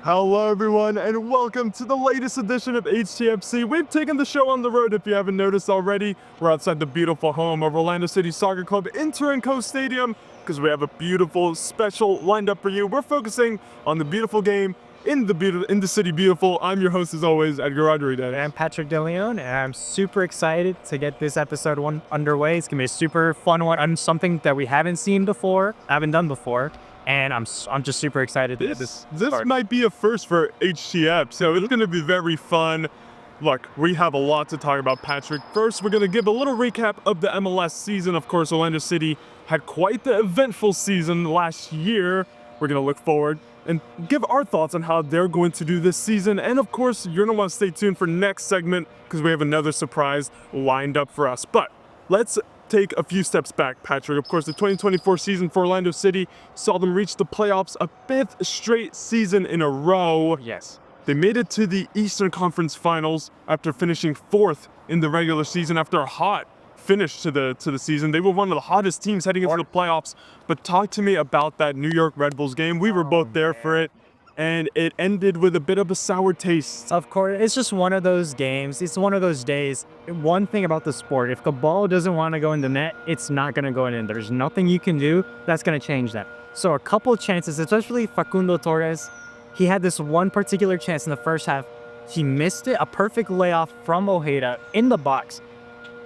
Hello everyone and welcome to the latest edition of HTFC. We've taken the show on the road if you haven't noticed already. We're outside the beautiful home of Orlando City Soccer Club Inter&Co Stadium because we have a beautiful special lined up for you. We're focusing on the beautiful game in the city beautiful. I'm your host as always, Edgar Rodriguez. I'm Patrick Deleon, and I'm super excited to get this episode one underway. It's gonna be a super fun one on something that we haven't done before. And I'm just super excited to get this started. Might be a first for HTF, so it's going to be very fun. Look, we have a lot to talk about, Patrick. First, we're going to give a little recap of the MLS season. Of course, Orlando City had quite the eventful season last year. We're going to look forward and give our thoughts on how they're going to do this season. And of course, you're going to want to stay tuned for next segment because we have another surprise lined up for us. But let's take a few steps back, Patrick. Of course, the 2024 season for Orlando City saw them reach the playoffs a fifth straight season in a row. Yes. They made it to the Eastern Conference Finals after finishing fourth in the regular season after a hot finish to the season. They were one of the hottest teams heading into the playoffs. But talk to me about that New York Red Bulls game. We were both there for it. And it ended with a bit of a sour taste. Of course, it's just one of those games. It's one of those days. One thing about the sport, if the ball doesn't want to go in the net, it's not going to go in. There's nothing you can do that's going to change that. So a couple of chances, especially Facundo Torres, he had this one particular chance in the first half. He missed it, a perfect layoff from Ojeda in the box.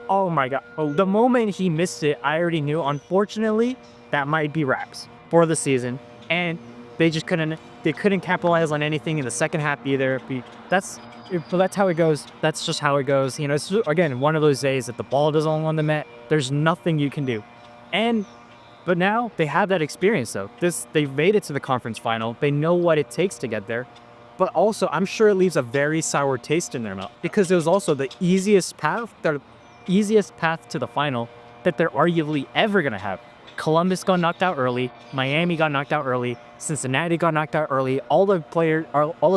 Oh my God. The moment he missed it, I already knew, unfortunately, that might be wraps for the season. And they just couldn't capitalize on anything in the second half either. That's how it goes. That's just how it goes. You know, it's just, again, one of those days that the ball doesn't go on the net. There's nothing you can do. But now they have that experience though. They've made it to the conference final. They know what it takes to get there. But also, I'm sure it leaves a very sour taste in their mouth because it was also the easiest path to the final that they're arguably ever gonna have. Columbus got knocked out early. Miami got knocked out early. Cincinnati got knocked out early. All the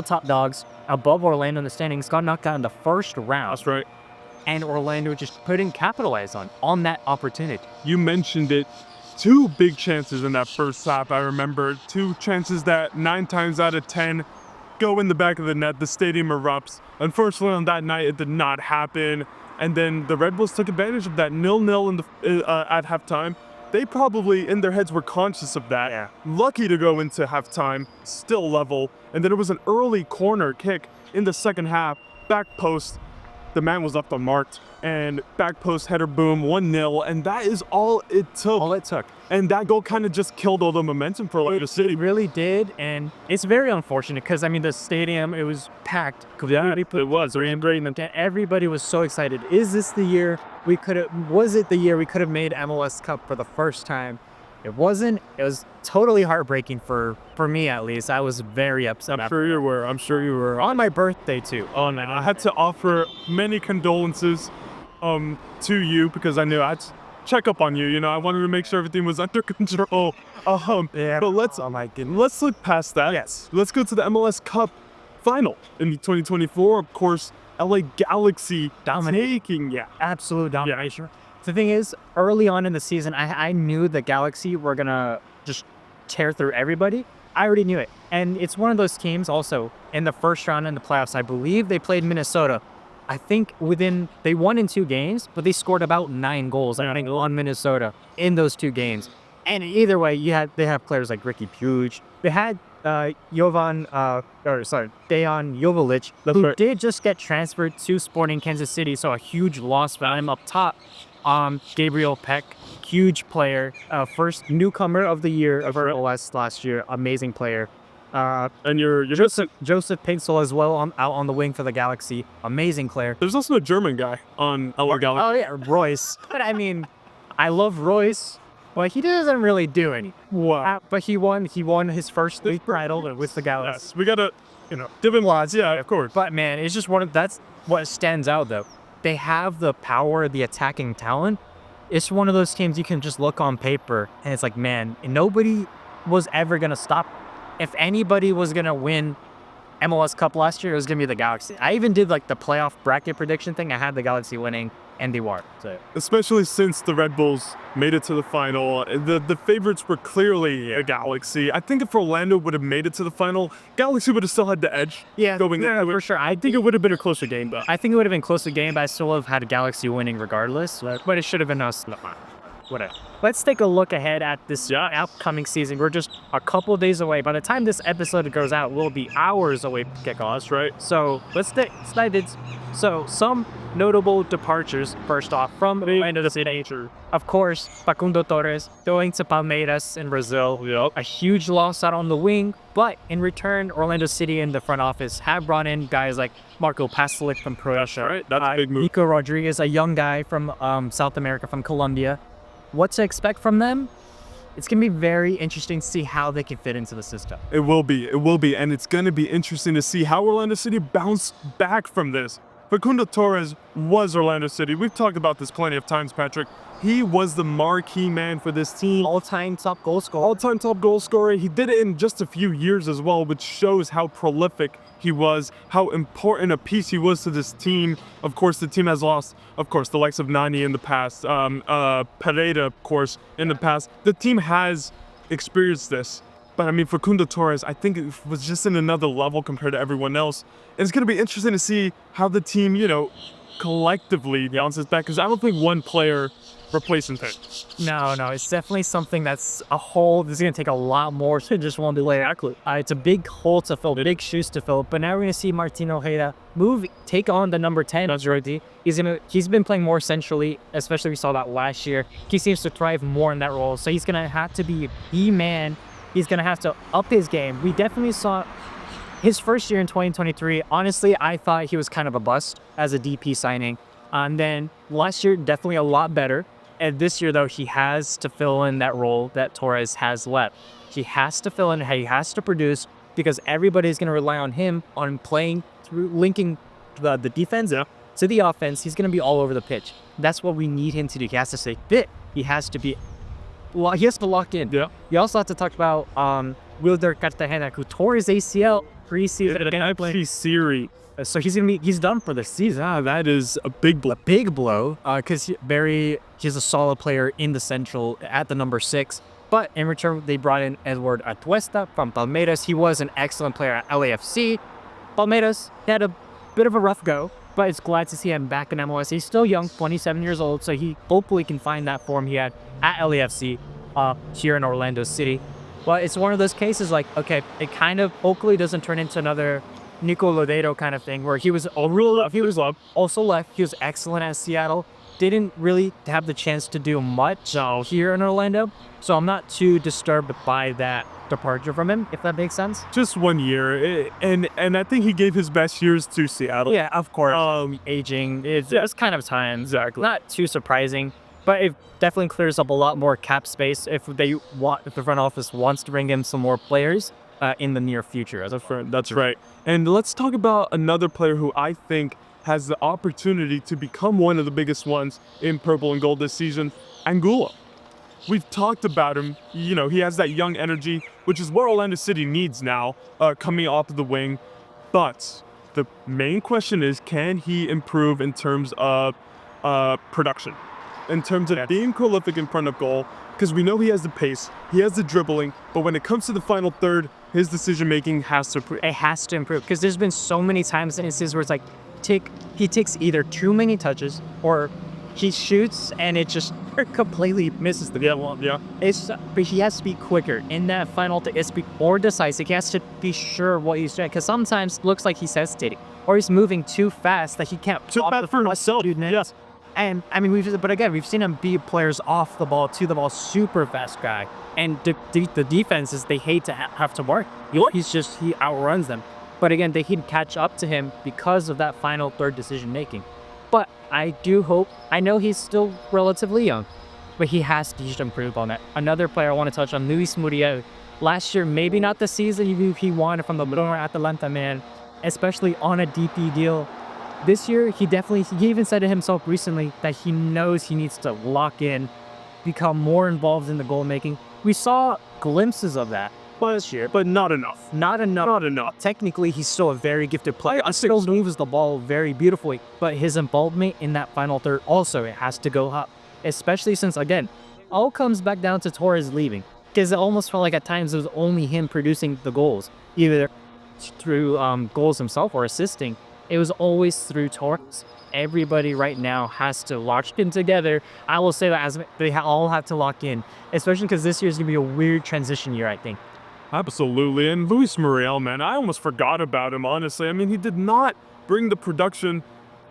top dogs above Orlando in the standings got knocked out in the first round. That's right. And Orlando just couldn't capitalize on that opportunity. You mentioned it. Two big chances in that first half. I remember two chances that 9 times out of 10 go in the back of the net. The stadium erupts. Unfortunately, on that night, it did not happen. And then the Red Bulls took advantage of that 0-0 at halftime. They probably, in their heads, were conscious of that. Yeah. Lucky to go into halftime, still level. And then it was an early corner kick in the second half. Back post, the man was left unmarked. And back post header, boom, 1-0. And that is all it took. And that goal kind of just killed all the momentum for Orlando City. It really did. And it's very unfortunate because, I mean, the stadium, it was packed. Yeah, it was. Everybody was so excited. Is this the year was it the year we could have made MLS Cup for the first time? It wasn't. It was totally heartbreaking for me, at least. I was very upset. I'm sure you were. On my birthday, too. Oh, no. I had to offer many condolences to you because I knew I'd check up on you. You know, I wanted to make sure everything was under control. Yeah. But let's look past that. Yes. Let's go to the MLS Cup final in 2024. Of course, LA Galaxy dominating. Absolute domination. The thing is, early on in the season, I knew the Galaxy were going to just tear through everybody. I already knew it. And it's one of those teams also in the first round in the playoffs. I believe they played Minnesota. I think they won in 2 games, but they scored about 9 goals, I think, on Minnesota in those 2 games. And either way, they have players like Ricky Puig. They had Dejan Joveljic, who did just get transferred to Sporting Kansas City, so a huge loss for him up top. Gabriel Peck, huge player, first newcomer of the year of MLS last year, amazing player. And you're Joseph Pigsel as well out on the wing for the Galaxy, amazing player. There's also a German guy on LA Galaxy. Oh yeah, Royce. But I mean, I love Royce. Well, he doesn't really do any. Wow. But he won his first league title with the Galaxy. Yes, we gotta, different lots. Yeah, of course. But man, it's just that's what stands out though. They have the power, the attacking talent. It's one of those teams you can just look on paper and it's like, man, nobody was ever gonna stop. If anybody was gonna win MLS Cup last year, it was going to be the Galaxy. I even did like the playoff bracket prediction thing. I had the Galaxy winning, and they won. So. Especially since the Red Bulls made it to the final. The favorites were clearly a Galaxy. I think if Orlando would have made it to the final, Galaxy would have still had the edge. Yeah, going into for it. sure. I think it would have been a closer game, though. I think it would have been closer game, but I still would have had Galaxy winning regardless. But it should have been us. Whatever. Let's take a look ahead at this upcoming season. We're just a couple days away. By the time this episode goes out, we'll be hours away from kickoff. That's right. So let's dive in. So some notable departures. First off, from Orlando City. Of course, Facundo Torres going to Palmeiras in Brazil. Yep. A huge loss out on the wing. But in return, Orlando City in the front office have brought in guys like Marco Pasalic from Croatia. Right. That's a big move. Nico Rodriguez, a young guy from South America, from Colombia. What to expect from them? It's going to be very interesting to see how they can fit into the system. It will be, and it's going to be interesting to see how Orlando City bounce back from this. Facundo Torres was Orlando City. We've talked about this plenty of times, Patrick. He was the marquee man for this team. All-time top goal scorer. All-time top goal scorer. He did it in just a few years as well, which shows how prolific he was, how important a piece he was to this team. Of course, the team has lost, of course, the likes of Nani in the past, Pereira, of course, in the past. The team has experienced this. But I mean, Facundo Torres, I think it was just in another level compared to everyone else. It's going to be interesting to see how the team, collectively bounces back, because I don't think one player replacing him. No, it's definitely something that's a hole. This is going to take a lot more to just one delay. It's a big hole to fill, big shoes to fill. But now we're going to see Martin Ojeda take on the number 10. That's right. He's been playing more centrally, especially we saw that last year. He seems to thrive more in that role. So he's going to have to be the man. He's going to have to up his game. We definitely saw his first year in 2023. Honestly, I thought he was kind of a bust as a DP signing. And then last year, definitely a lot better. And this year, though, he has to fill in that role that Torres has left. He has to fill in, he has to produce, because everybody's going to rely on him on playing through, linking the defense to the offense. He's going to be all over the pitch. That's what we need him to do. He has to stay fit. He has to lock in. Yeah. You also have to talk about Wilder Cartagena, who tore his ACL preseason against Siri. So he's done for the season. That is a big blow. A big blow, because he's a solid player in the central at the number 6. But in return, they brought in Edward Atuesta from Palmeiras. He was an excellent player at LAFC. Palmeiras had a bit of a rough go, but it's glad to see him back in MLS. He's still young, 27 years old, so he hopefully can find that form he had at LAFC here in Orlando City. But it's one of those cases like, okay, it kind of hopefully doesn't turn into another Nico Lodeiro kind of thing where he was also left. He was excellent at Seattle. Didn't really have the chance to do much here in Orlando. So I'm not too disturbed by that departure from him, if that makes sense. Just 1 year. And I think he gave his best years to Seattle. Yeah, of course. Aging. It's kind of time. Exactly. Not too surprising. But it definitely clears up a lot more cap space if the front office wants to bring in some more players in the near future. That's right. And let's talk about another player who I think has the opportunity to become one of the biggest ones in purple and gold this season, Angulo. We've talked about him. He has that young energy, which is what Orlando City needs now, coming off of the wing. But the main question is, can he improve in terms of production? In terms of being prolific in front of goal, because we know he has the pace, he has the dribbling, but when it comes to the final third, his decision-making has to improve. It has to improve, because there's been so many times in instances where it's like, he takes either too many touches, or he shoots and it just completely misses the goal. Yeah. But he has to be quicker in that final, he has to be more decisive. He has to be sure what he's doing, because sometimes it looks like he's hesitating, or he's moving too fast that he can't. Too fast for himself. Yes. And I mean, we've seen him beat players off the ball, to the ball, super fast guy. And the defenses, they hate to have to work. He outruns them. But again, they can catch up to him because of that final third decision making. But I know he's still relatively young, but he has to improve on that. Another player I want to touch on, Luis Muriel. Last year, maybe not the season he wanted from the Atalanta man, especially on a DP deal. This year, he even said to himself recently that he knows he needs to lock in, become more involved in the goal making. We saw glimpses of that last year. but not enough. Not enough. Not enough. Technically, he's still a very gifted player. He still moves the ball very beautifully, but his involvement in that final third also, it has to go up. Especially since, again, all comes back down to Torres leaving. Because it almost felt like at times it was only him producing the goals, either through goals himself or assisting. It was always through Torres. Everybody right now has to lock in together. I will say that as they all have to lock in, especially because this year's gonna be a weird transition year, I think. Absolutely. And Luis Muriel, man, I almost forgot about him, honestly. I mean, he did not bring the production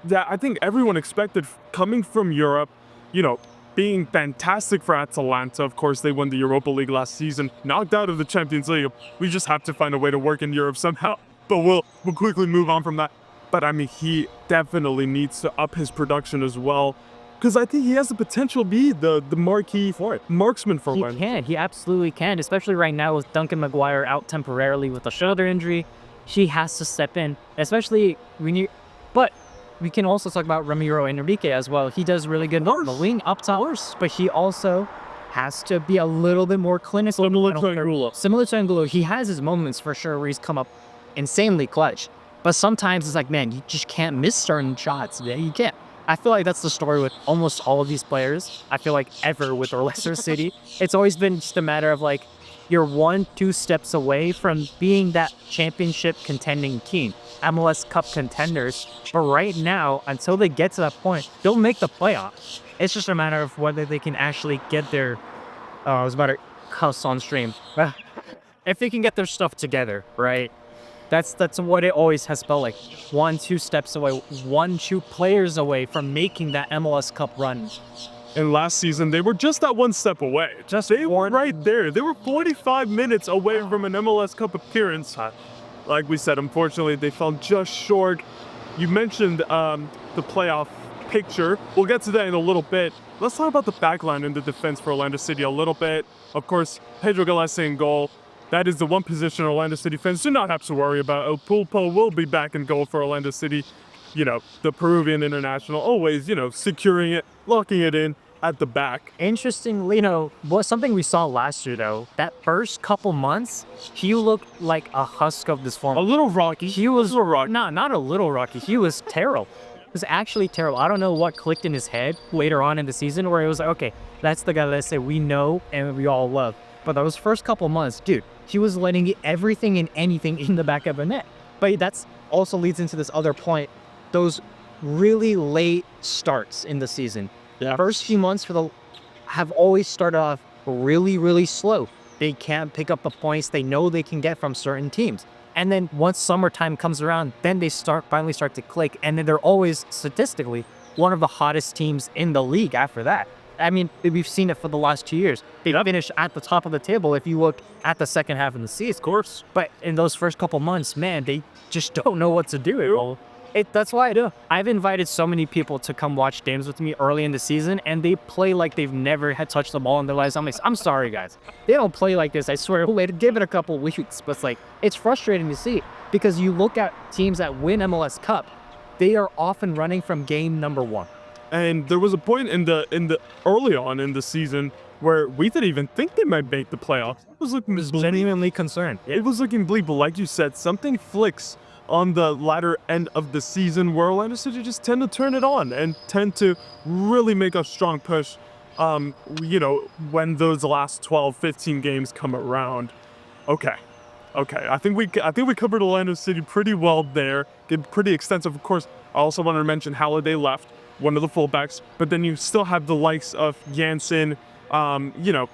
that I think everyone expected coming from Europe, you know, being fantastic for Atalanta. Of course, they won the Europa League last season, knocked out of the Champions League. We just have to find a way to work in Europe somehow. But we'll quickly move on from that. But I mean, he definitely needs to up his production as well, because I think he has the potential to be the marquee for it, marksman for He one. can. He absolutely can, especially right now with Duncan Maguire out temporarily with a shoulder injury. He has to step in, especially when you. But we can also talk about Ramiro Enrique as well. He does really good on the wing up top, but he also has to be a little bit more clinical. Similar to Angulo, he has his moments for sure where he's come up insanely clutch. But sometimes it's like, man, you just can't miss certain shots. Yeah, you can't. I feel like that's the story with almost all of these players. I feel like ever with Leicester City, it's always been just a matter of like, you're 1-2 steps away from being that championship contending team, MLS Cup contenders. But right now, until they get to that point, they'll make the playoffs. It's just a matter of whether they can actually get their, I was about to cuss on stream. If they can get their stuff together, right? That's what it always has felt like. 1-2 steps away, 1-2 players away from making that MLS Cup run. And last season, they were just that one step away. They were right there. They were 45 minutes away from an MLS Cup appearance. Like we said, unfortunately, they fell just short. You mentioned the playoff picture. We'll get to that in a little bit. Let's talk about the backline and the defense for Orlando City a little bit. Of course, Pedro Gallese in goal. That is the one position Orlando City fans do not have to worry about. El Pulpo will be back in goal for Orlando City. You know, the Peruvian international, always, you know, securing it, locking it in at the back. Interestingly, you know, something we saw last year, though, that first couple months, he looked like a husk of this form. A little rocky. He was a little rocky. Not a little rocky. He was terrible. It was actually terrible. I don't know what clicked in his head later on in the season where it was like, okay, that's the guy that say we know and we all love. But those first couple months, dude, he was letting everything and anything in the back of the net. But that's also leads into this other point. Those really late starts in the season. Yeah. First few months have always started off really, really slow. They can't pick up the points they know they can get from certain teams. And then once summertime comes around, then they finally start to click. And then they're always statistically one of the hottest teams in the league after that. I mean, we've seen it for the last 2 years. They finished at the top of the table if you look at the second half of the season. Of course. But in those first couple months, man, they just don't know what to do. That's why I've invited so many people to come watch games with me early in the season, and they play like they've never had touched the ball in their lives. I'm like, I'm sorry, guys. They don't play like this. I swear. Give it a couple weeks. But it's like, it's frustrating to see because you look at teams that win MLS Cup, they are often running from game number 1. And there was a point in the early on in the season where we didn't even think they might make the playoffs. It was looking genuinely concerned. It was looking bleak, but like you said, something flicks on the latter end of the season where Orlando City just tend to turn it on and tend to really make a strong push, you know, when those last 12, 15 games come around. Okay, I think we covered Orlando City pretty well there. Pretty extensive. Of course, I also wanted to mention Halliday left, one of the fullbacks, but then you still have the likes of Janssen, you know,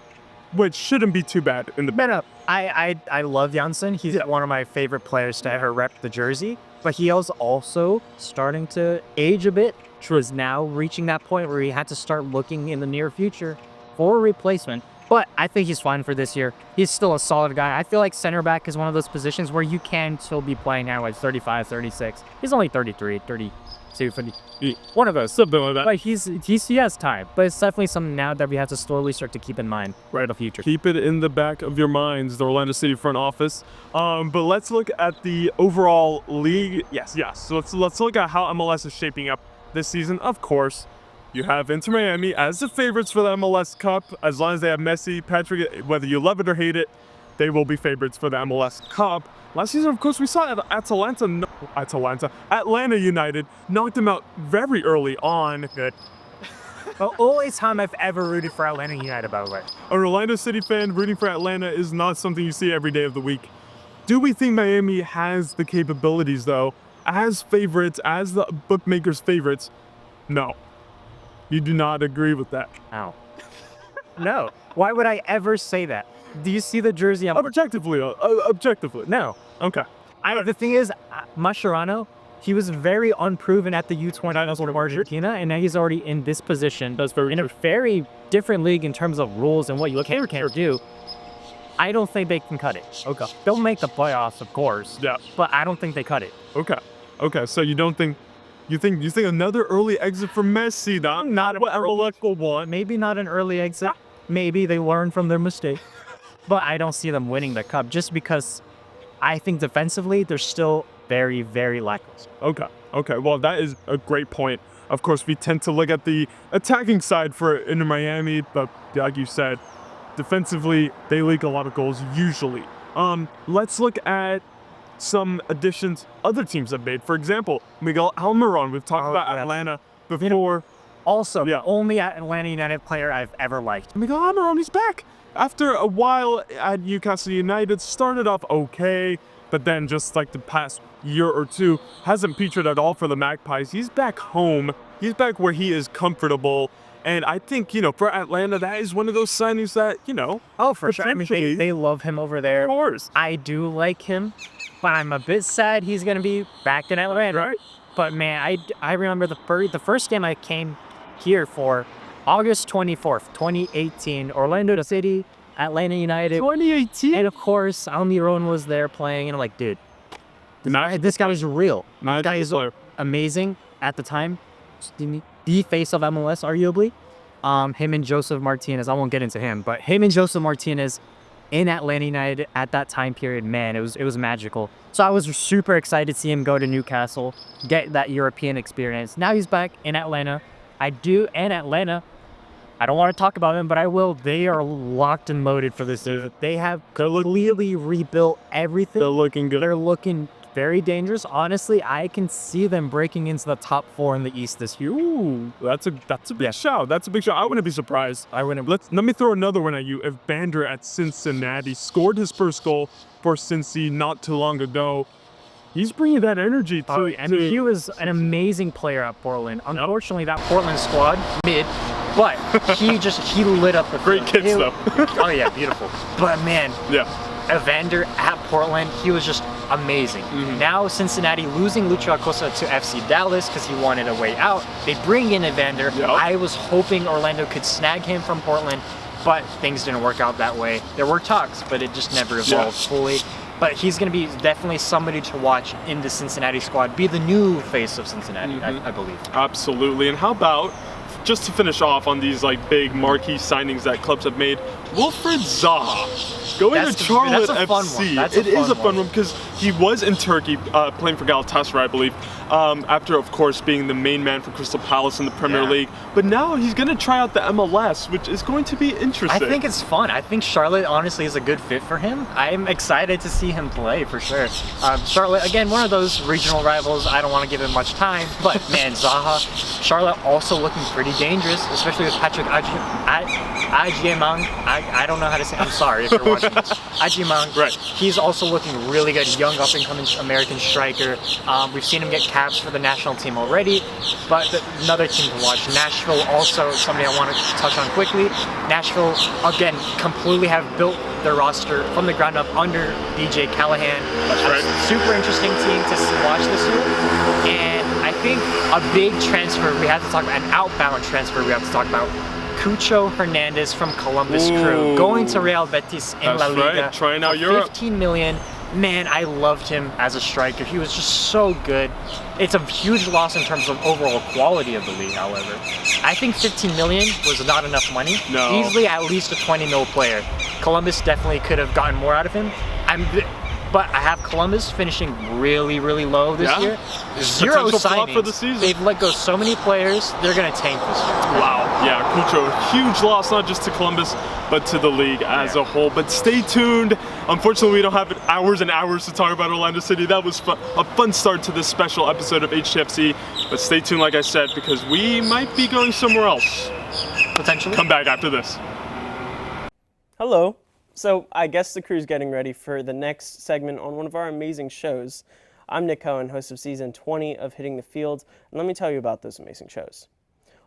which shouldn't be too bad in the Man, I love Janssen. He's one of my favorite players to ever rep the jersey, but he is also starting to age a bit. Is now reaching that point where he had to start looking in the near future for a replacement. But I think he's fine for this year. He's still a solid guy. I feel like center back is one of those positions where you can still be playing now at 35, 36. He's only 33, 32, 50. One of those. something like that. But he has time. But it's definitely something now that we have to slowly start to keep in mind for the future. Keep it in the back of your minds, the Orlando City front office. But let's look at the overall league. Yes. So let's look at how MLS is shaping up this season. Of course, you have Inter Miami as the favorites for the MLS Cup, as long as they have Messi, Patrick, whether you love it or hate it. they will be favorites for the MLS Cup. Last season, of course, we saw Atlanta United knocked them out very early on. Good. The only time I've ever rooted for Atlanta United, by the way. An Orlando City fan rooting for Atlanta is not something you see every day of the week. Do we think Miami has the capabilities, though, as favorites, as the bookmakers' favorites? No. You do not agree with that. Ow. No. Why would I ever say that? Do you see the jersey? Objectively. No. Okay. The thing is, Mascherano, he was very unproven at the U20 of Argentina, and now he's already in this position. In a very different league in terms of rules and what you can or can't do. I don't think they can cut it. Okay. They'll make the playoffs, of course. Yeah. But I don't think they cut it. Okay. So you don't think... You think another early exit for Messi? Not an early one. Maybe not an early exit. Maybe they learn from their mistake. But I don't see them winning the cup just because I think defensively they're still very, very lackluster. Okay. Well, that is a great point. Of course, we tend to look at the attacking side for Inter Miami, but like you said, defensively they leak a lot of goals usually. Let's look at some additions other teams have made. For example, Miguel Almiron. We've talked about Atlanta before. Also, the only Atlanta United player I've ever liked. Miguel Almiron, he's back. After a while at Newcastle United, started off okay, but then just like the past year or two, hasn't featured at all for the Magpies. He's back home. He's back where he is comfortable. And I think, for Atlanta, that is one of those signings that, Oh, for sure. I mean, they love him over there. Of course. I do like him, but I'm a bit sad he's going to be back in Atlanta. Right. But man, I remember the first game I came here for, August 24th, 2018, Orlando City, Atlanta United. 2018? And of course, Almiron was there playing, and I'm like, dude, this guy was real. This guy is amazing at the time. The face of MLS, arguably. Him and Joseph Martinez, I won't get into him, but him and Joseph Martinez in Atlanta United at that time period, man, it was magical. So I was super excited to see him go to Newcastle, get that European experience. Now he's back in Atlanta. Atlanta, I don't want to talk about them, but I will. They are locked and loaded for this season. They have completely rebuilt everything. They're looking good. They're looking very dangerous. Honestly, I can see them breaking into the top 4 in the East this year. Ooh, that's a big shout. That's a big shout. I wouldn't be surprised. Let me throw another one at you. If Bander at Cincinnati scored his first goal for Cincy not too long ago, he's bringing that energy too. And he was an amazing player at Portland. Unfortunately, that Portland squad mid, but he lit up the great kids though. Oh yeah, beautiful. But man, yeah. Evander at Portland, he was just amazing. Now Cincinnati losing Lucho Acosta to FC Dallas because he wanted a way out. They bring in Evander. Yep. I was hoping Orlando could snag him from Portland, but things didn't work out that way. There were talks, but it just never evolved fully. But he's going to be definitely somebody to watch in the Cincinnati squad, be the new face of Cincinnati, I believe. Absolutely. And how about, just to finish off on these big marquee signings that clubs have made, Wilfried Zaha going to Charlotte FC. It is a fun one because he was in Turkey playing for Galatasaray, I believe, after, of course, being the main man for Crystal Palace in the Premier League. But now he's going to try out the MLS, which is going to be interesting. I think it's fun. I think Charlotte, honestly, is a good fit for him. I'm excited to see him play, for sure. Charlotte, again, one of those regional rivals. I don't want to give him much time, but man, Zaha, Charlotte also looking pretty dangerous, especially with Patrick Agyemang. I don't know how to say. I'm sorry if you're watching. Agyemang. Right. He's also looking really good. Young up-and-coming American striker. We've seen him get caps for the national team already, but another team to watch. Nashville also somebody I want to touch on quickly. Nashville, again, completely have built their roster from the ground up under DJ Callahan. That's right. Super interesting team to watch this year. And I think a big transfer we have to talk about, an outbound transfer we have to talk about, Cucho Hernandez from Columbus Crew, going to Real Betis in La Liga. Right. Trying out Europe. 15 million. Man, I loved him as a striker. He was just so good. It's a huge loss in terms of overall quality of the league, however. I think 15 million was not enough money. No. Easily at least a 20 mil player. Columbus definitely could have gotten more out of him. but I have Columbus finishing really, really low this year. Zero Potential flop signings. for the season. They've let go so many players. They're going to tank this year. Wow, yeah, Cucho, huge loss not just to Columbus, but to the league as a whole. But stay tuned. Unfortunately, we don't have hours and hours to talk about Orlando City. That was a fun start to this special episode of HTFC. But stay tuned, like I said, because we might be going somewhere else. Potentially. Come back after this. Hello. So I guess the crew's getting ready for the next segment on one of our amazing shows. I'm Nick Cohen, host of season 20 of Hitting the Field, and let me tell you about those amazing shows.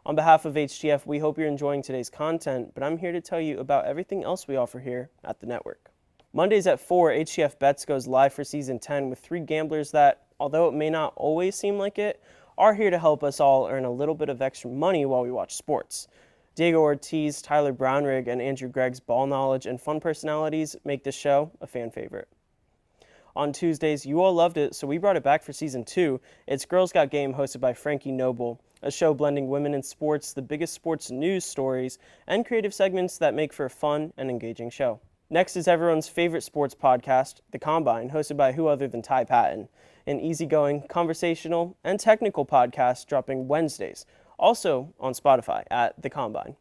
On behalf of HTF, we hope you're enjoying today's content, but I'm here to tell you about everything else we offer here at the network. Mondays at 4, HTF Bets goes live for season 10 with 3 gamblers that, although it may not always seem like it, are here to help us all earn a little bit of extra money while we watch sports. Diego Ortiz, Tyler Brownrigg, and Andrew Gregg's ball knowledge and fun personalities make this show a fan favorite. On Tuesdays, you all loved it, so we brought it back for season 2. It's Girls Got Game, hosted by Frankie Noble, a show blending women in sports, the biggest sports news stories, and creative segments that make for a fun and engaging show. Next is everyone's favorite sports podcast, The Combine, hosted by who other than Ty Patton, an easygoing, conversational, and technical podcast dropping Wednesdays, also on Spotify at The Combine.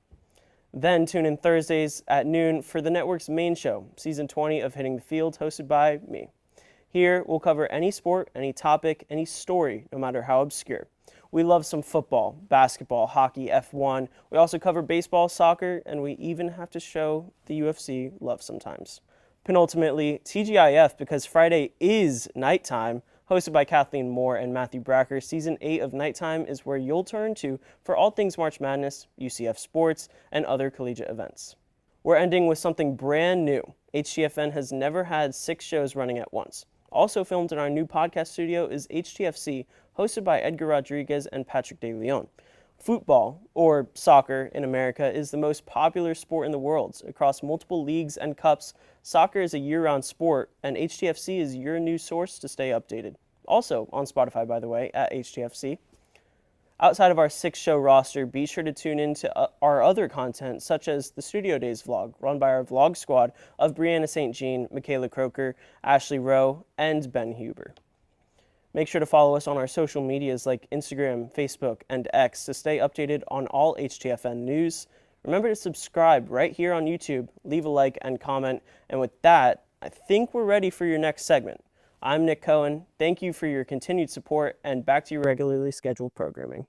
Then tune in Thursdays at noon for the network's main show, season 20 of Hitting the Field, hosted by me. Here, we'll cover any sport, any topic, any story, no matter how obscure. We love some football, basketball, hockey, F1. We also cover baseball, soccer, and we even have to show the UFC love sometimes. Penultimately, TGIF, because Friday is nighttime, hosted by Kathleen Moore and Matthew Bracker. Season 8 of Nighttime is where you'll turn to for all things March Madness, UCF sports, and other collegiate events. We're ending with something brand new. HTFN has never had 6 shows running at once. Also filmed in our new podcast studio is HTFC, hosted by Edgar Rodriguez and Patrick Deleon. Football, or soccer in America, is the most popular sport in the world. Across multiple leagues and cups, soccer is a year-round sport, and HTFC is your new source to stay updated. Also on Spotify, by the way, at HTFC. Outside of our 6-show roster, be sure to tune in to our other content, such as the Studio Days vlog, run by our vlog squad of Brianna St. Jean, Michaela Croker, Ashley Rowe, and Ben Huber. Make sure to follow us on our social medias like Instagram, Facebook, and X to stay updated on all HTFN news. Remember to subscribe right here on YouTube, leave a like and comment. And with that, I think we're ready for your next segment. I'm Nick Cohen. Thank you for your continued support, and back to your regularly scheduled programming.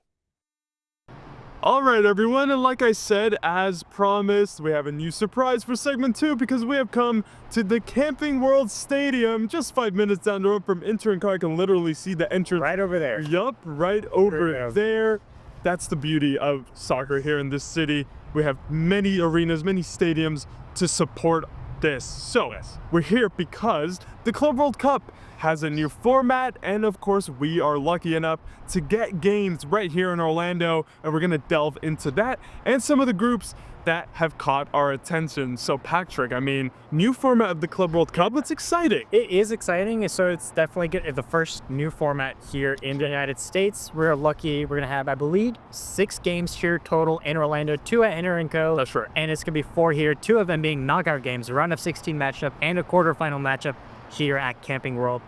All right, everyone, and like I said, as promised, we have a new surprise for segment 2 because we have come to the Camping World Stadium, just 5 minutes down the road from Inter&Co. I can literally see the entrance. Right over there. Yup, right over there. That's the beauty of soccer here in this city. We have many arenas, many stadiums to support this. So, we're here because the Club World Cup has a new format, and of course we are lucky enough to get games right here in Orlando, and we're gonna delve into that and some of the groups that have caught our attention. So Patrick, I mean, new format of the Club World Cup, it's exciting. It is exciting, so it's definitely good. The first new format here in the United States. We're lucky we're gonna have, I believe, 6 games here total in Orlando, 2 at Inter&Co. That's right. And it's gonna be 4 here, 2 of them being knockout games, a round of 16 matchup and a quarterfinal matchup here at Camping World.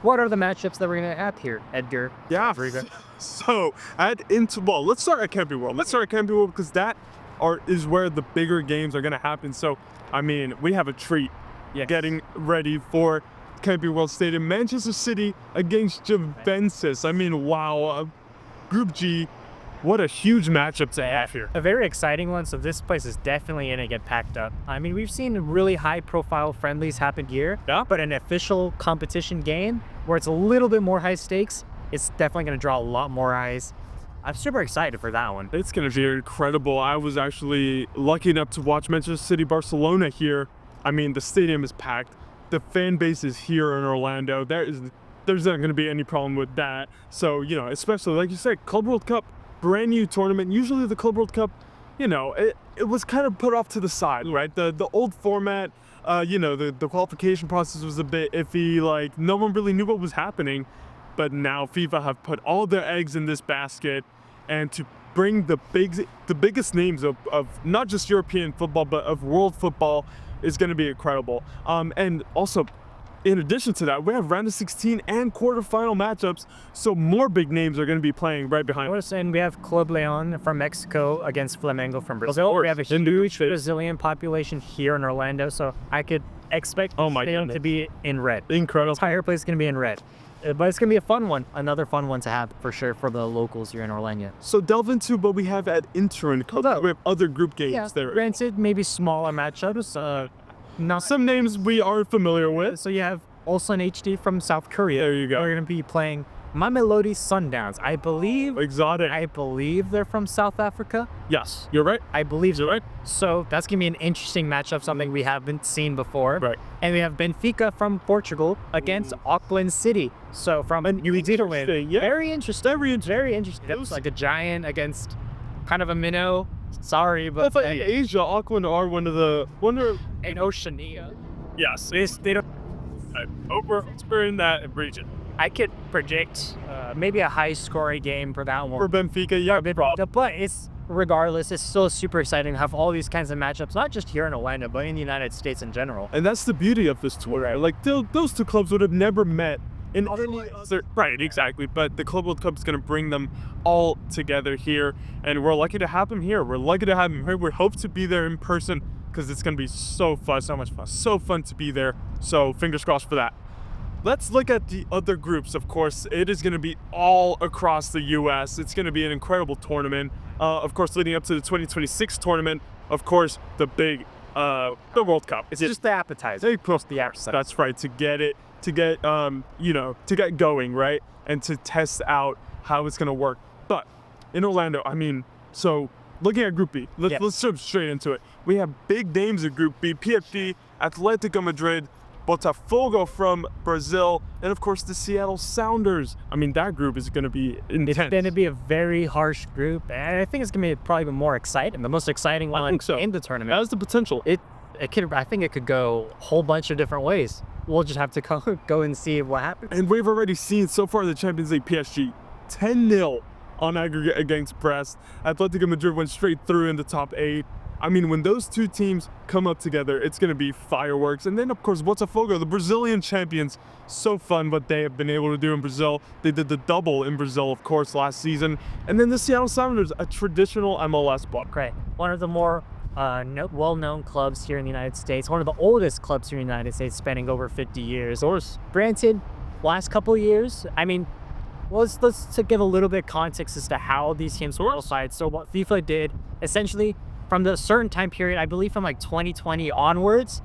What are the matchups that we're gonna have here, Edgar? Yeah, Rodrigo? so let's start at Camping World. Let's start at Camping World because that is where the bigger games are gonna happen. So, I mean, we have a treat getting ready for Camping World Stadium. Manchester City against Juventus. I mean, wow, Group G. What a huge matchup to have here. A very exciting one, so this place is definitely going to get packed up. I mean, we've seen really high-profile friendlies happen here, but an official competition game where it's a little bit more high stakes, it's definitely going to draw a lot more eyes. I'm super excited for that one. It's going to be incredible. I was actually lucky enough to watch Manchester City Barcelona here. I mean, the stadium is packed. The fan base is here in Orlando. There's not going to be any problem with that. So, you know, especially like you said, Club World Cup, brand new tournament. Usually the Club World Cup, you know, it was kind of put off to the side, right? The old format, you know, the qualification process was a bit iffy. Like, no one really knew what was happening. But now FIFA have put all their eggs in this basket, and to bring the biggest names of not just European football, but of world football is going to be incredible. And also, in addition to that, we have round of 16 and quarterfinal matchups, so more big names are going to be playing right behind us. And we have Club Leon from Mexico against Flamengo from Brazil. course. We have a huge Brazilian population here in Orlando, so I could expect Leon to be in red. Incredible. The entire place is going to be in red. But it's going to be a fun one. Another fun one to have for sure for the locals here in Orlando. So delve into what we have at Inter&Co. We have other group games there. Granted, maybe smaller matchups. Now, some names we are familiar with. So you have Ulsan HD from South Korea. There you go. We're going to be playing Mamelodi Sundowns. I believe they're from South Africa. Yes, you're right. I believe You're right. so. That's going to be an interesting matchup, something we haven't seen before. Right. And we have Benfica from Portugal against Auckland City. So from New Zealand. Yeah. Very interesting. Very interesting. That was like a giant against kind of a minnow. Sorry, but It's like Asia, Auckland are one of in Oceania. yes. I hope we're in that region. I could predict maybe a high-scoring game for that one. For Benfica, yeah, But regardless, it's still super exciting to have all these kinds of matchups, not just here in Orlando, but in the United States in general. And that's the beauty of this tour, right? Like those two clubs would have never met in other right, exactly. But the Club World Cup is going to bring them all together here, and we're lucky to have them here. We hope to be there in person because it's going to be so fun, so much fun, so fun to be there. So fingers crossed for that. Let's look at the other groups. Of course, it is going to be all across the U.S. It's going to be an incredible tournament. Of course, leading up to the 2026 tournament, of course, the big, the World Cup. It's just the appetizer. They plus the appetizer. That's right. To get going, right, and to test out how it's going to work. But in Orlando, so looking at Group B, let's jump straight into it. We have big names in Group B: PFG, Atletico Madrid, Botafogo from Brazil, and of course the Seattle Sounders. That group is going to be intense. It's going to be a very harsh group, and I think it's going to be probably more exciting, the most exciting one in the tournament. That has the potential. I think it could go a whole bunch of different ways. We'll just have to go and see what happens. And we've already seen so far the Champions League PSG 10-0 on aggregate against Brest. Atletico Madrid went straight through in the top 8. When those two teams come up together, it's going to be fireworks. And then, of course, Botafogo, the Brazilian champions. So fun what they have been able to do in Brazil. They did the double in Brazil, of course, last season. And then the Seattle Sounders, a traditional MLS club. Great. One of the more well-known clubs here in the United States. One of the oldest clubs here in the United States, spanning over 50 years. Of course. Granted, last couple of years, let's to give a little bit of context as to how these teams qualified. So what FIFA did, essentially, from the certain time period, I believe from like 2020 onwards,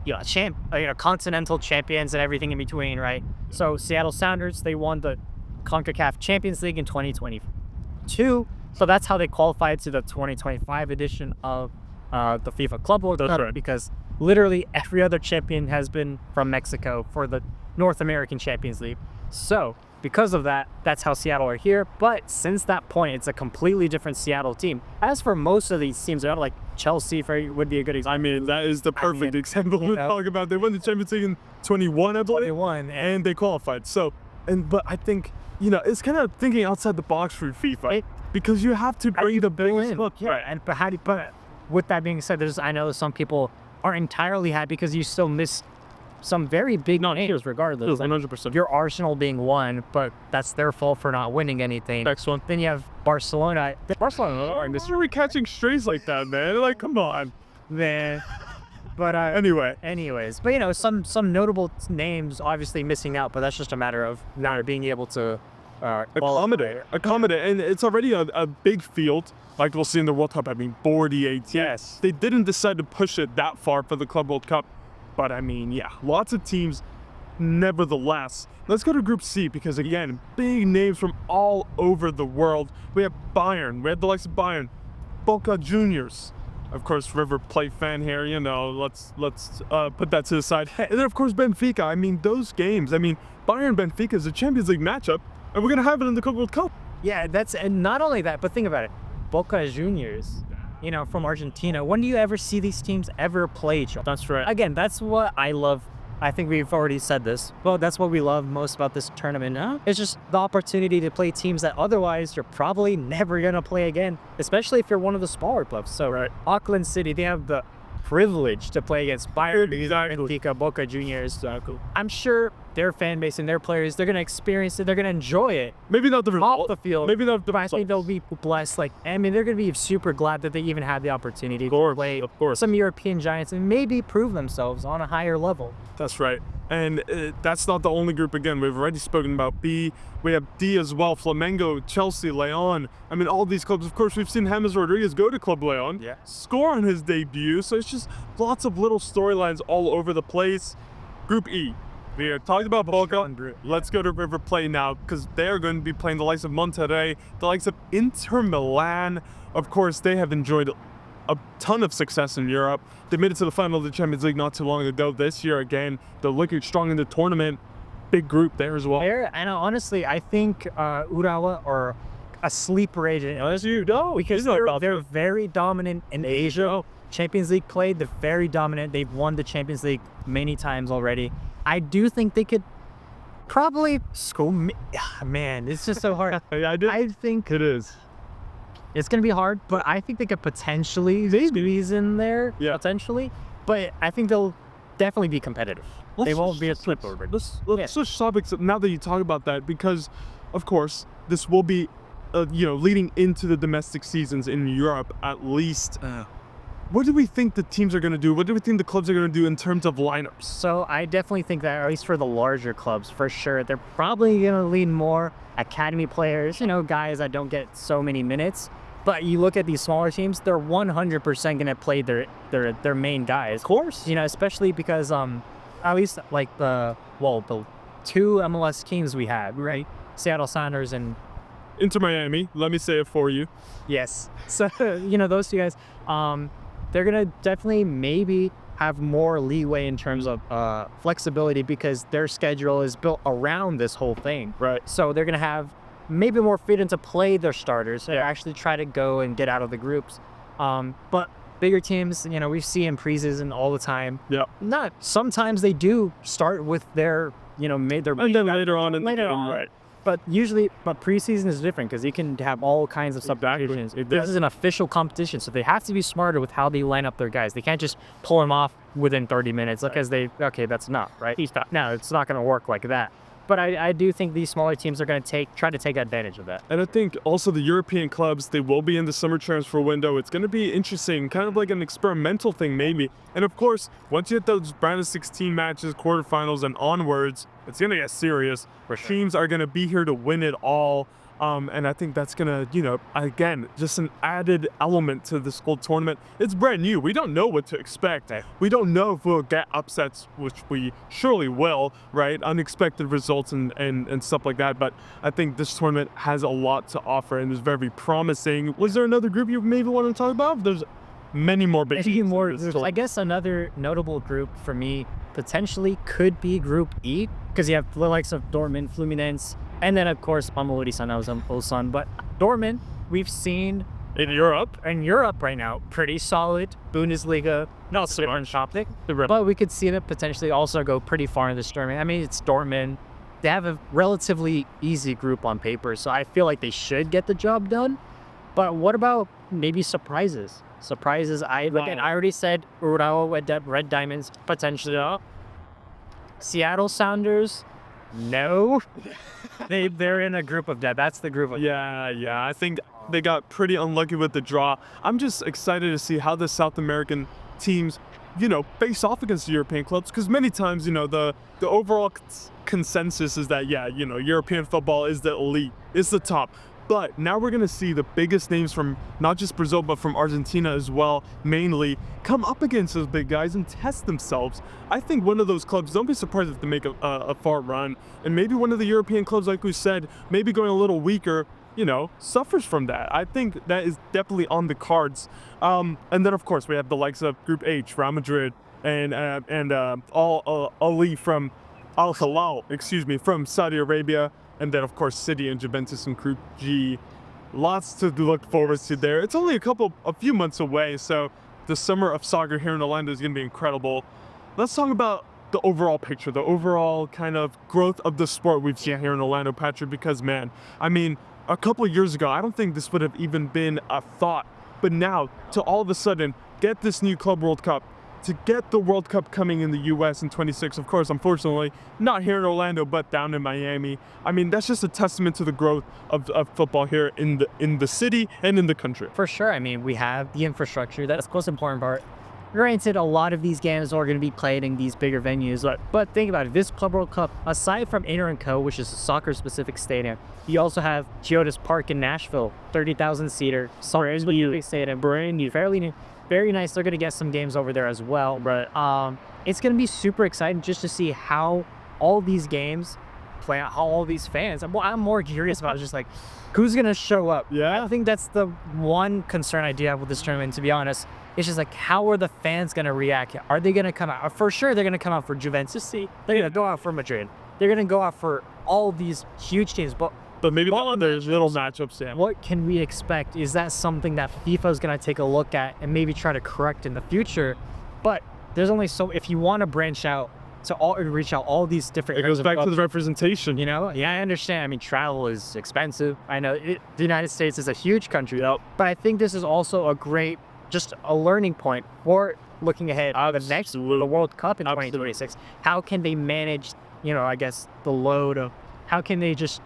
continental champions and everything in between, right? So Seattle Sounders, they won the CONCACAF Champions League in 2022. So that's how they qualified to the 2025 edition of the FIFA Club World Cup, because literally every other champion has been from Mexico for the North American Champions League. So because of that, that's how Seattle are here. But since that point, it's a completely different Seattle team. As for most of these teams, like Chelsea would be a good example. That is the perfect example to talk about. They won the Champions League in 21, I believe. 21, and they qualified. But I think, it's kind of thinking outside the box for FIFA, right? Because you have to bring the biggest look. Yeah, right. But with that being said, I know some people aren't entirely happy because you still miss some very big names regardless. 100%. Your Arsenal being one, but that's their fault for not winning anything. Next one. Then you have Barcelona. Why are we catching strays like that, man? Like, come on. Man. But anyways, but some notable names obviously missing out, but that's just a matter of not being able to accommodate, and it's already a big field. Like we'll see in the World Cup. 48 teams. Yes. They didn't decide to push it that far for the Club World Cup. But lots of teams. Nevertheless, let's go to Group C because again, big names from all over the world. We have Bayern. We have the likes of Bayern, Boca Juniors. Of course, River Plate fan here. Let's put that to the side. And then of course Benfica. Those games. Bayern Benfica is a Champions League matchup, and we're gonna have it in the Club World Cup. Yeah, and not only that, but think about it. Boca Juniors. From Argentina. When do you ever see these teams ever play each other? That's right. Again, that's what I love. I think we've already said this. Well, that's what we love most about this tournament now. It's just the opportunity to play teams that otherwise you're probably never going to play again, especially if you're one of the smaller clubs. So Auckland City, they have the privilege to play against Bayern, Benfica, Boca Juniors. I'm sure their fan base and their players, they're going to experience it. They're going to enjoy it. Maybe not the result. Off the field. Maybe not the But I think they'll results. be blessed. Like, I mean, they're going to be super glad that they even had the opportunity to play Of course. some European giants and maybe prove themselves on a higher level. That's right. And that's not the only group. Again, we've already spoken about B. We have D as well. Flamengo, Chelsea, Leon. I mean, all these clubs. Of course, we've seen James Rodriguez go to Club Leon, score on his debut. So it's just lots of little storylines all over the place. Group E. We have talked about Boca. Let's go to River Plate now, because they're going to be playing the likes of Monterrey, the likes of Inter Milan. Of course, they have enjoyed a ton of success in Europe. They made it to the final of the Champions League not too long ago. This year, again, they're looking strong in the tournament. Big group there as well. And honestly, I think Urawa are a sleeper agent. Because they're very dominant in Asia. Champions League played, they're very dominant. They've won the Champions League many times already. I do think they could probably score. Man, it's just so hard. I think It is. it's going to be hard, but I think they could potentially squeeze in there, potentially. But I think they'll definitely be competitive. They won't be a slip over. Let's switch topics now that you talk about that, because, of course, this will be, leading into the domestic seasons in Europe at least. What do we think the teams are going to do? What do we think the clubs are going to do in terms of lineups? So I definitely think that, at least for the larger clubs, for sure, they're probably going to lean more academy players, guys that don't get so many minutes. But you look at these smaller teams, they're 100% going to play their main guys. Of course. Especially because at least like the two MLS teams we have, right? Seattle Sounders and Inter Miami, let me say it for you. yes. So, those two guys, they're going to definitely maybe have more leeway in terms of flexibility because their schedule is built around this whole thing. Right. So they're going to have maybe more freedom to play their starters and actually try to go and get out of the groups. But bigger teams, we see in preseason all the time. Yeah. Sometimes they do start with their, made their. And then later on. Right. But preseason is different because you can have all kinds of substitutions. This is an official competition, so they have to be smarter with how they line up their guys. They can't just pull them off within 30 minutes because that's enough, right? No, it's not going to work like that. But I do think these smaller teams are going to try to take advantage of that. And I think also the European clubs, they will be in the summer transfer window. It's going to be interesting, kind of like an experimental thing maybe. And of course, once you hit those round of 16 matches, quarterfinals, and onwards, it's going to get serious. Teams are going to be here to win it all. And I think that's going to, again, just an added element to this whole tournament. It's brand new. We don't know what to expect. We don't know if we'll get upsets, which we surely will, right? Unexpected results and stuff like that. But I think this tournament has a lot to offer and is very promising. Was there another group you maybe want to talk about? There's many more big teams. I guess another notable group for me potentially could be Group E because you have the likes of Dortmund, Fluminense, and then, of course, Mamelodi Sundowns. But Dortmund, we've seen in Europe right now, pretty solid. Bundesliga, not so topic. But we could see them potentially also go pretty far in this tournament. I mean, it's Dortmund. They have a relatively easy group on paper, so I feel like they should get the job done. But what about maybe surprises? I already said Urawa Red Diamonds, potentially. Seattle Sounders, no. They're in a group of death. That's the group of Yeah. I think they got pretty unlucky with the draw. I'm just excited to see how the South American teams, face off against the European clubs. Because many times, the overall consensus is that, European football is the elite. It's the top. But now we're going to see the biggest names from not just Brazil, but from Argentina as well, mainly, come up against those big guys and test themselves. I think one of those clubs, don't be surprised if they make a far run. And maybe one of the European clubs, like we said, maybe going a little weaker, suffers from that. I think that is definitely on the cards. And then, of course, we have the likes of Group H, Real Madrid, and Ali from Al Hilal, from Saudi Arabia. And then, of course, City and Juventus in Group G. Lots to look forward to there. It's only a few months away, so the summer of soccer here in Orlando is going to be incredible. Let's talk about the overall picture, the overall kind of growth of the sport we've seen here in Orlando, Patrick, because, man, I mean, a couple of years ago, I don't think this would have even been a thought. But now, to all of a sudden, get this new Club World Cup, to get the World Cup coming in the US in 26. Of course, unfortunately, not here in Orlando, but down in Miami. I mean, that's just a testament to the growth of football here in the city and in the country. For sure. I mean, we have the infrastructure. That's the most important part. Granted, a lot of these games are going to be played in these bigger venues, but think about it. This Club World Cup, aside from Inter&Co, which is a soccer-specific stadium, you also have Geodis Park in Nashville, 30,000-seater, soccer-specific stadium, brand new, fairly new, very nice. They're going to get some games over there as well, but it's going to be super exciting just to see how all these games play out, how all these fans. I'm more curious about just like who's going to show up. Yeah. I think that's the one concern I do have with this tournament, to be honest. It's just like, how are the fans going to react? Are they going to come out? For sure, they're going to come out for Juventus. They're going to go out for Madrid. They're going to go out for all these huge teams. But maybe there's little matchups, Sam. what can we expect? Is that something that FIFA is going to take a look at and maybe try to correct in the future? But there's only so, if you want to branch out to reach out all these different. It goes back to the representation. You know, yeah, I understand. I mean, travel is expensive. I know the United States is a huge country, but I think this is also just a learning point for looking ahead the World Cup in 2026. How can they manage, I guess, the load of, how can they just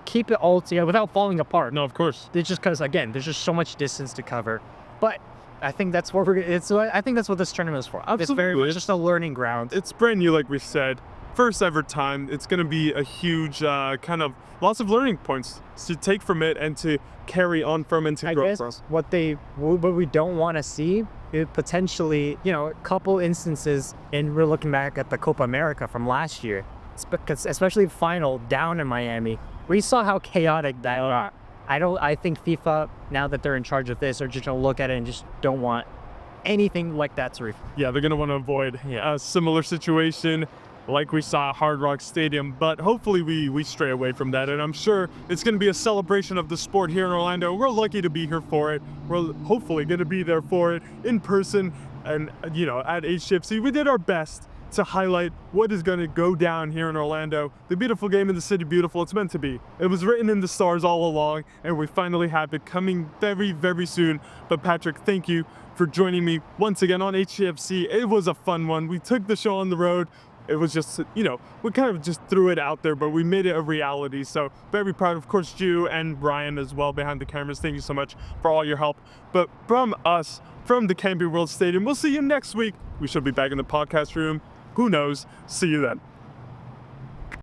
keep it all together without falling apart? No, of course. It's just because, again, there's just so much distance to cover. But I think that's what I think that's what this tournament is for. Absolutely. It's very much just a learning ground. It's brand new, like we said. First ever time. It's going to be a huge kind of lots of learning points to take from it and to carry on from and to grow from. What we don't want to see is potentially, a couple instances, and we're looking back at the Copa America from last year. It's because, especially final down in Miami, we saw how chaotic that was. I think FIFA, now that they're in charge of this, are just going to look at it and just don't want anything like that to repeat. Yeah, they're going to want to avoid a similar situation like we saw at Hard Rock Stadium, but hopefully we stray away from that, and I'm sure it's going to be a celebration of the sport here in Orlando. We're lucky to be here for it. We're hopefully going to be there for it in person, and at HTFC we did our best to highlight what is going to go down here in Orlando. The beautiful game in the city, beautiful. It's meant to be. It was written in the stars all along, and we finally have it coming very, very soon. But Patrick, thank you for joining me once again on HTFC. It was a fun one. We took the show on the road. It was just, we kind of just threw it out there, but we made it a reality. So very proud, of course, you and Brian as well behind the cameras. Thank you so much for all your help. But from us, from the Camping World Stadium, we'll see you next week. We should be back in the podcast room. Who knows? See you then.